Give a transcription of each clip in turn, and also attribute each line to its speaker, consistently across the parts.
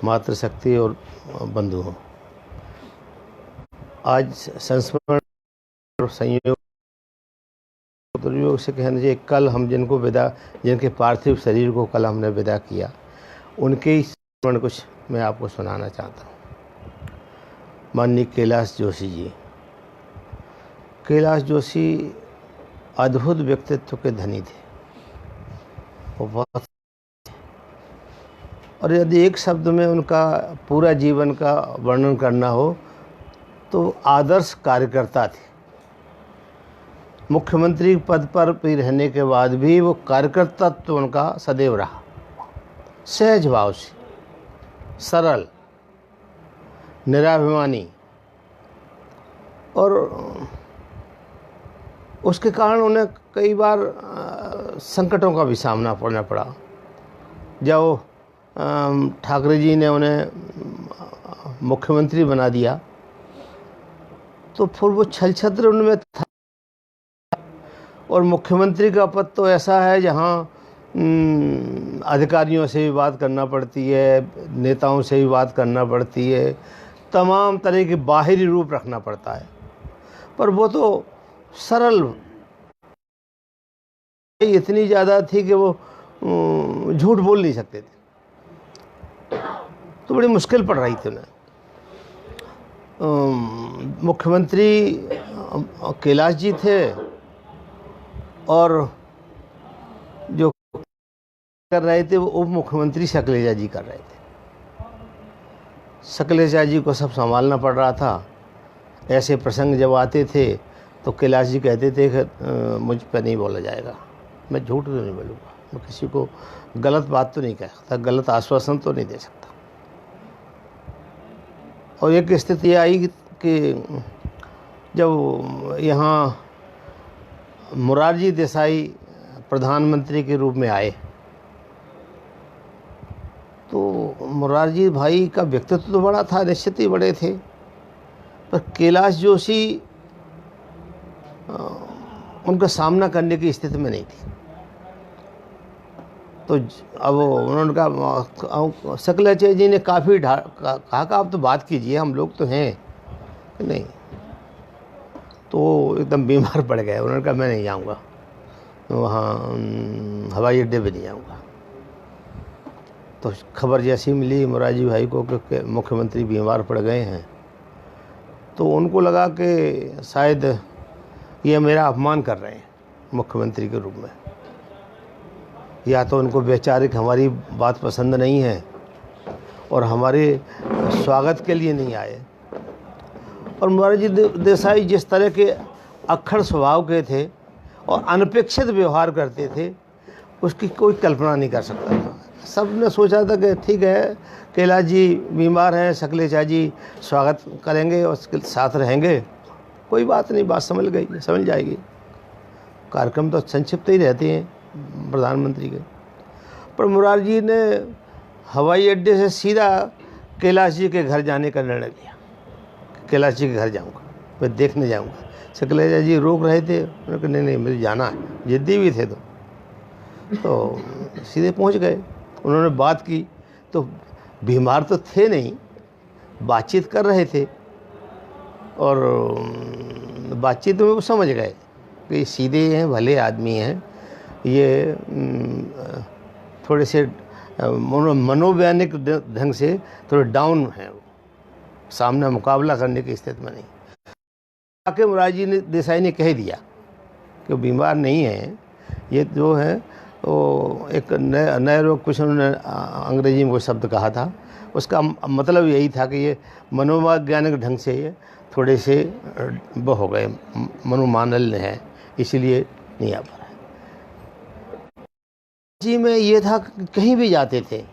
Speaker 1: मातृशक्ति और बंधुओं, आज संस्मरण और संयोग दुर्योग से कहना चाहिए, कल हम जिनके पार्थिव शरीर को कल हमने विदा किया, उनके ही स्मरण कुछ मैं आपको सुनाना चाहता हूँ। माननीय कैलाश जोशी जी। कैलाश जोशी अद्भुत व्यक्तित्व के धनी थे, वो बहुत, और यदि एक शब्द में उनका पूरा जीवन का वर्णन करना हो तो आदर्श कार्यकर्ता थे। मुख्यमंत्री पद पर भी रहने के बाद भी वो कार्यकर्तत्व उनका सदैव रहा, सहज भाव से, सरल, निराभिमानी, और उसके कारण उन्हें कई बार संकटों का भी सामना करना पड़ा। जब ठाकरे जी ने उन्हें मुख्यमंत्री बना दिया तो फिर वो छल छद्र उनमें था, और मुख्यमंत्री का पद तो ऐसा है जहाँ अधिकारियों से भी बात करना पड़ती है, नेताओं से भी बात करना पड़ती है, तमाम तरह के बाहरी रूप रखना पड़ता है, पर वो तो सरल इतनी ज़्यादा थी कि वो झूठ बोल नहीं सकते थे, तो बड़ी मुश्किल पड़ रही थी उन्हें। मुख्यमंत्री कैलाश जी थे और जो कर रहे थे वो उप मुख्यमंत्री शैलेजा जी कर रहे थे। शैलेजा जी को सब संभालना पड़ रहा था। ऐसे प्रसंग जब आते थे तो कैलाश जी कहते थे कि मुझ पर नहीं बोला जाएगा, मैं झूठ तो नहीं बोलूँगा, मैं किसी को गलत बात तो नहीं कह सकता, गलत आश्वासन तो नहीं दे सकता। और एक स्थिति आई कि जब यहाँ मोरारजी देसाई प्रधानमंत्री के रूप में आए तो मोरारजी भाई का व्यक्तित्व तो बड़ा था, निश्चित ही बड़े थे, पर कैलाश जोशी उनका सामना करने की स्थिति में नहीं थी। तो अब उन्होंने कहा, शैलेजा जी ने काफ़ी कहा कि आप तो बात कीजिए, हम लोग तो हैं नहीं, तो एकदम बीमार पड़ गए। उन्होंने कहा मैं नहीं जाऊँगा वहाँ, हवाई अड्डे पे नहीं जाऊँगा। तो खबर जैसी मिली मोरारजी भाई को कि मुख्यमंत्री बीमार पड़ गए हैं, तो उनको लगा कि शायद ये मेरा अपमान कर रहे हैं मुख्यमंत्री के रूप में, या तो उनको वैचारिक हमारी बात पसंद नहीं है और हमारे स्वागत के लिए नहीं आए। और मोरारजी देसाई जिस तरह के अक्खड़ स्वभाव के थे और अनपेक्षित व्यवहार करते थे, उसकी कोई कल्पना नहीं कर सकता था। सब ने सोचा था कि ठीक है, कैलाश जी बीमार हैं, शैलेजा जी स्वागत करेंगे और उसके साथ रहेंगे, कोई बात नहीं, बात समझ जाएगी। कार्यक्रम तो संक्षिप्त ही रहते हैं प्रधानमंत्री के। पर मोरारजी ने हवाई अड्डे से सीधा कैलाश जी के घर जाने का निर्णय लिया। कैलाश जी के घर जाऊंगा, मैं देखने जाऊंगा। शैलेजा जी रोक रहे थे, उन्होंने कहा नहीं मुझे जाना है, जिद्दी भी थे तो सीधे पहुंच गए। उन्होंने बात की तो बीमार तो थे नहीं, बातचीत कर रहे थे, और बातचीत में वो समझ गए कि सीधे हैं, भले आदमी हैं, ये थोड़े से मनोवैज्ञानिक ढंग से थोड़े डाउन हैं, सामने मुकाबला करने की स्थिति में नहीं। आके मोरारजी देसाई ने कह दिया कि बीमार नहीं है, ये जो है वो एक नए रोग, कुछ उन्होंने अंग्रेजी में कोई शब्द कहा था, उसका मतलब यही था कि ये मनोवैज्ञानिक ढंग से ये थोड़े से वो हो गए, मनोमानल्य है, इसीलिए नहीं आ पा रहा है। जी में ये था कि कहीं भी जाते थे,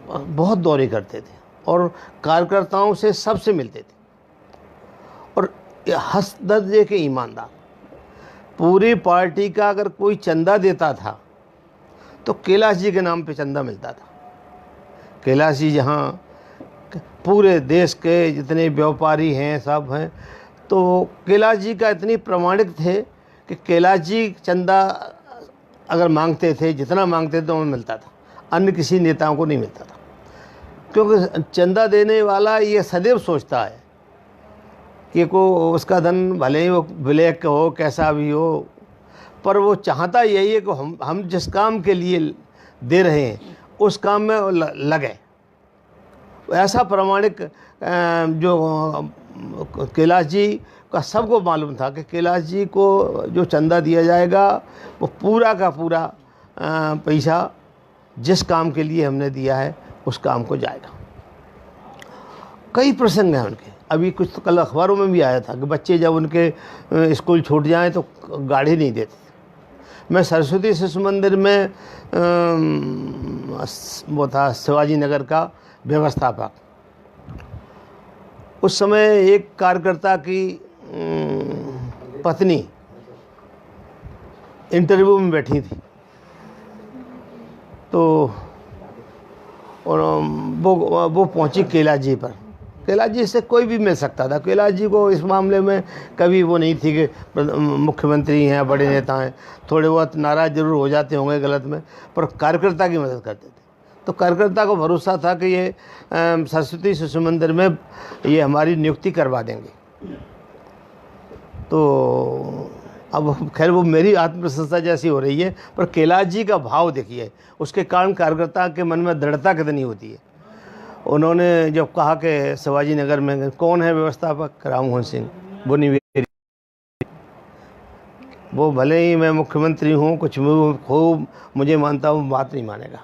Speaker 1: बहुत दौरे करते थे और कार्यकर्ताओं से सबसे मिलते थे, और हंस दर्जे के ईमानदार। पूरी पार्टी का अगर कोई चंदा देता था तो कैलाश जी के नाम पे चंदा मिलता था। कैलाश जी जहाँ पूरे देश के जितने व्यापारी हैं सब हैं, तो कैलाश जी का इतनी प्रमाणिक थे कि कैलाश जी चंदा अगर मांगते थे, जितना मांगते थे उन्हें मिलता था, अन्य किसी नेताओं को नहीं मिलता था। क्योंकि चंदा देने वाला ये सदैव सोचता है कि को उसका धन भले ही वो ब्लैक हो कैसा भी हो, पर वो चाहता यही है कि हम जिस काम के लिए दे रहे हैं उस काम में लगे। ऐसा प्रामाणिक जो कैलाश जी का सबको मालूम था कि कैलाश जी को जो चंदा दिया जाएगा वो पूरा का पूरा पैसा जिस काम के लिए हमने दिया है उस काम को जाएगा। कई प्रसंग हैं उनके, अभी कुछ तो कल अखबारों में भी आया था कि बच्चे जब उनके स्कूल छूट जाएं तो गाड़ी नहीं देते। मैं सरस्वती शिशु मंदिर में वो था शिवाजी नगर का व्यवस्थापक। उस समय एक कार्यकर्ता की पत्नी इंटरव्यू में बैठी थी, तो वो पहुंची कैलाश जी पर। कैलाश जी से कोई भी मिल सकता था। कैलाश जी को इस मामले में कभी वो नहीं थी कि मुख्यमंत्री हैं, बड़े नेता हैं, थोड़े बहुत नाराज़ जरूर हो जाते होंगे गलत में, पर कार्यकर्ता की मदद करते थे। तो कार्यकर्ता को भरोसा था कि ये सरस्वती शिशु मंदिर में ये हमारी नियुक्ति करवा देंगे। तो अब खैर वो मेरी आत्मप्रशंसा जैसी हो रही है, पर कैलाश जी का भाव देखिए, उसके कारण कार्यकर्ता के मन में दृढ़ता कितनी होती है। उन्होंने जब कहा कि शिवाजी नगर में कौन है व्यवस्थापक, राममोहन सिंह, वो निवेदी, वो भले ही मैं मुख्यमंत्री हूँ, कुछ खूब मुझे मानता हूँ, बात नहीं मानेगा।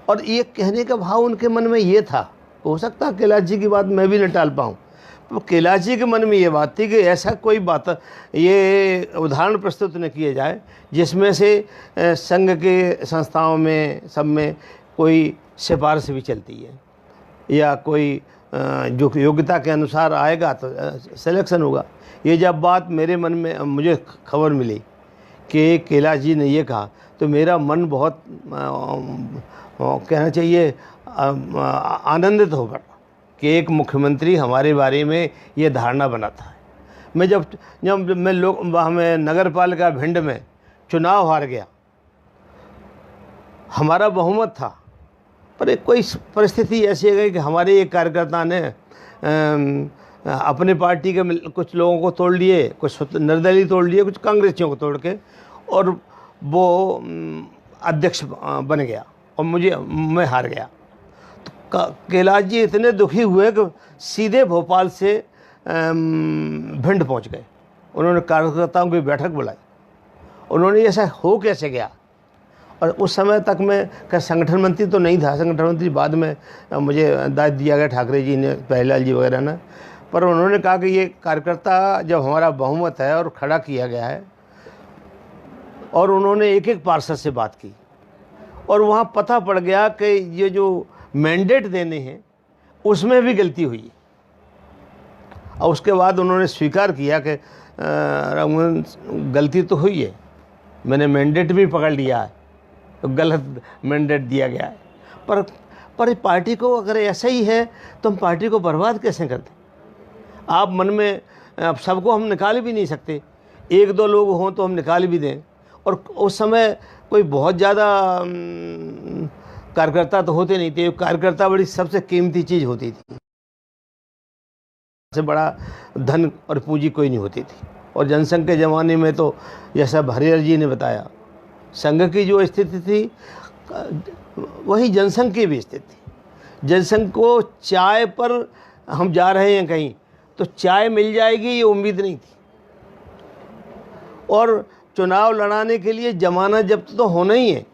Speaker 1: और ये कहने का भाव उनके मन में ये था। हो सकता है कैलाश जी की बात मैं भी न टाल पाऊँ, तो कैलाश जी के मन में ये बात थी कि ऐसा कोई बात, ये उदाहरण प्रस्तुत न किए जाए जिसमें से संघ के संस्थाओं में सब में कोई सिफारिश भी चलती है या कोई जो योग्यता के अनुसार आएगा तो सिलेक्शन होगा। ये जब बात मेरे मन में मुझे खबर मिली कि कैलाश जी ने ये कहा, तो मेरा मन बहुत कहना चाहिए आनंदित हो गया कि एक मुख्यमंत्री हमारे बारे में ये धारणा बनाता है। मैं जब मैं नगर पालिका भिंड में चुनाव हार गया, हमारा बहुमत था, पर एक कोई परिस्थिति ऐसी है कि हमारे एक कार्यकर्ता ने अपने पार्टी के कुछ लोगों को तोड़ लिए, कुछ निर्दलीय तोड़ लिए, कुछ कांग्रेसियों को तोड़ के, और वो अध्यक्ष बन गया और मैं हार गया। तो कैलाश जी इतने दुखी हुए कि सीधे भोपाल से भिंड पहुंच गए। उन्होंने कार्यकर्ताओं की बैठक बुलाई। उन्होंने ऐसा हो कैसे गया, और उस समय तक मैं संगठन मंत्री तो नहीं था, संगठन मंत्री बाद में मुझे दायित्व दिया गया, ठाकरे जी ने, पहलाल जी वगैरह ने, पर उन्होंने कहा कि ये कार्यकर्ता जब हमारा बहुमत है और खड़ा किया गया है, और उन्होंने एक एक पार्षद से बात की, और वहाँ पता पड़ गया कि ये जो मैंडेट देने हैं उसमें भी गलती हुई। और उसके बाद उन्होंने स्वीकार किया कि गलती तो हुई है, मैंने मैंडेट भी पकड़ लिया है, तो गलत मैंडेट दिया गया है। पर पार्टी को अगर ऐसा ही है तो हम पार्टी को बर्बाद कैसे करते? आप मन में, अब सबको हम निकाल भी नहीं सकते, एक दो लोग हों तो हम निकाल भी दें, और उस समय कोई बहुत ज़्यादा कार्यकर्ता तो होते नहीं थे। कार्यकर्ता बड़ी सबसे कीमती चीज़ होती थी, सबसे बड़ा धन और पूंजी कोई नहीं होती थी। और जनसंघ के ज़माने में तो जैसा हरिहर जी ने बताया, संघ की जो स्थिति थी वही जनसंघ की भी स्थिति थी। जनसंघ को चाय पर हम जा रहे हैं कहीं तो चाय मिल जाएगी ये उम्मीद नहीं थी, और चुनाव लड़ाने के लिए जमानत जब्त तो होना ही है,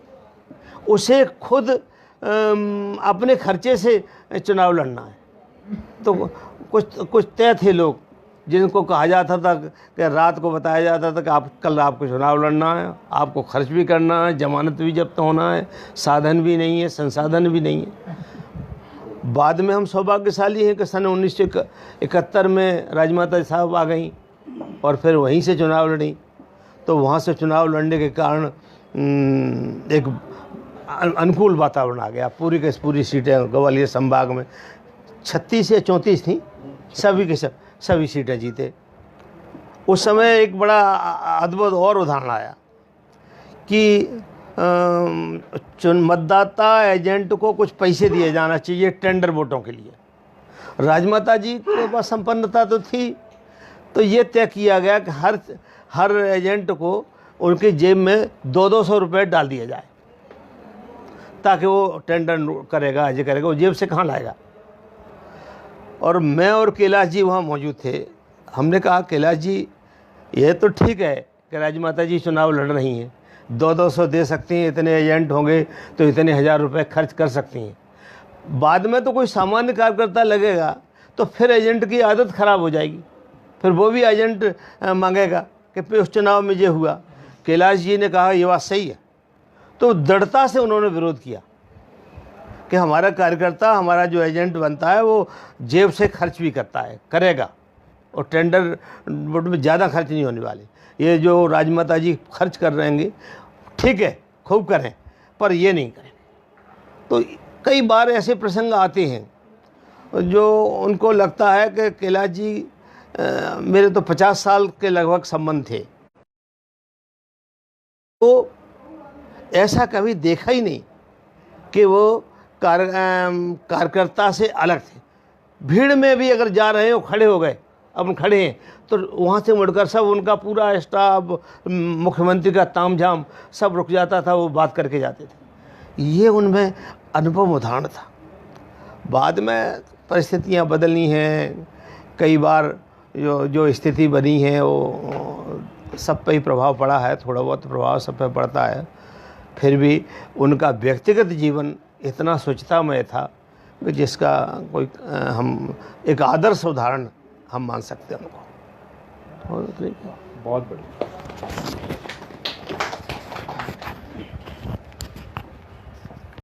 Speaker 1: उसे खुद अपने खर्चे से चुनाव लड़ना है। तो कुछ तय थे लोग जिनको कहा जाता था कि रात को बताया जाता था कि कल आपको चुनाव लड़ना है, आपको खर्च भी करना है, जमानत भी जब्त होना है, साधन भी नहीं है, संसाधन भी नहीं है। बाद में हम सौभाग्यशाली हैं कि सन 1971 में राजमाता साहब आ गई और फिर वहीं से चुनाव लड़ी। तो वहाँ से चुनाव लड़ने के कारण एक अनुकूल वातावरण आ गया। पूरी सीटें ग्वालियर संभाग में 36 या 34 थी, सभी सीटें जीते। उस समय एक बड़ा अद्भुत और उदाहरण आया कि मतदाता एजेंट को कुछ पैसे दिए जाना चाहिए टेंडर वोटों के लिए। राजमाता जी के पास संपन्नता तो थी, तो ये तय किया गया कि हर एजेंट को उनकी जेब में 200 रुपये डाल दिया जाए, ताकि वो टेंडर करेगा, ये करेगा, वो जेब से कहाँ लाएगा। और मैं और कैलाश जी वहाँ मौजूद थे। हमने कहा कैलाश जी ये तो ठीक है कि राजमाता जी चुनाव लड़ रही हैं, 200 दे सकती हैं, इतने एजेंट होंगे तो इतने 1000 रुपये खर्च कर सकती हैं। बाद में तो कोई सामान्य कार्यकर्ता लगेगा तो फिर एजेंट की आदत ख़राब हो जाएगी, फिर वो भी एजेंट मांगेगा कि उस चुनाव में ये हुआ। कैलाश जी ने कहा ये बात सही है, तो दृढ़ता से उन्होंने विरोध किया कि हमारा कार्यकर्ता, हमारा जो एजेंट बनता है वो जेब से खर्च भी करता है, करेगा, और टेंडर वोट में ज़्यादा खर्च नहीं होने वाले। ये जो राजमाता जी खर्च कर रहेंगे ठीक है, खूब करें, पर ये नहीं करें। तो कई बार ऐसे प्रसंग आते हैं जो उनको लगता है कि कैलाश जी मेरे तो 50 साल के लगभग संबंध थे, तो ऐसा कभी देखा ही नहीं कि वो कार्यकर्ता से अलग थे। भीड़ में भी अगर जा रहे हो, खड़े हो गए, अब खड़े हैं, तो वहाँ से मुड़कर सब उनका पूरा स्टाफ, मुख्यमंत्री का तामझाम सब रुक जाता था, वो बात करके जाते थे। ये उनमें अनुभव उदाहरण था। बाद में परिस्थितियाँ बदलनी हैं, कई बार जो स्थिति बनी है वो सब पे ही प्रभाव पड़ा है, थोड़ा बहुत प्रभाव सब पे पड़ता है। फिर भी उनका व्यक्तिगत जीवन इतना स्वच्छतामय था कि जिसका कोई हम एक आदर्श उदाहरण हम मान सकते हैं उनको।
Speaker 2: बहुत बढ़िया।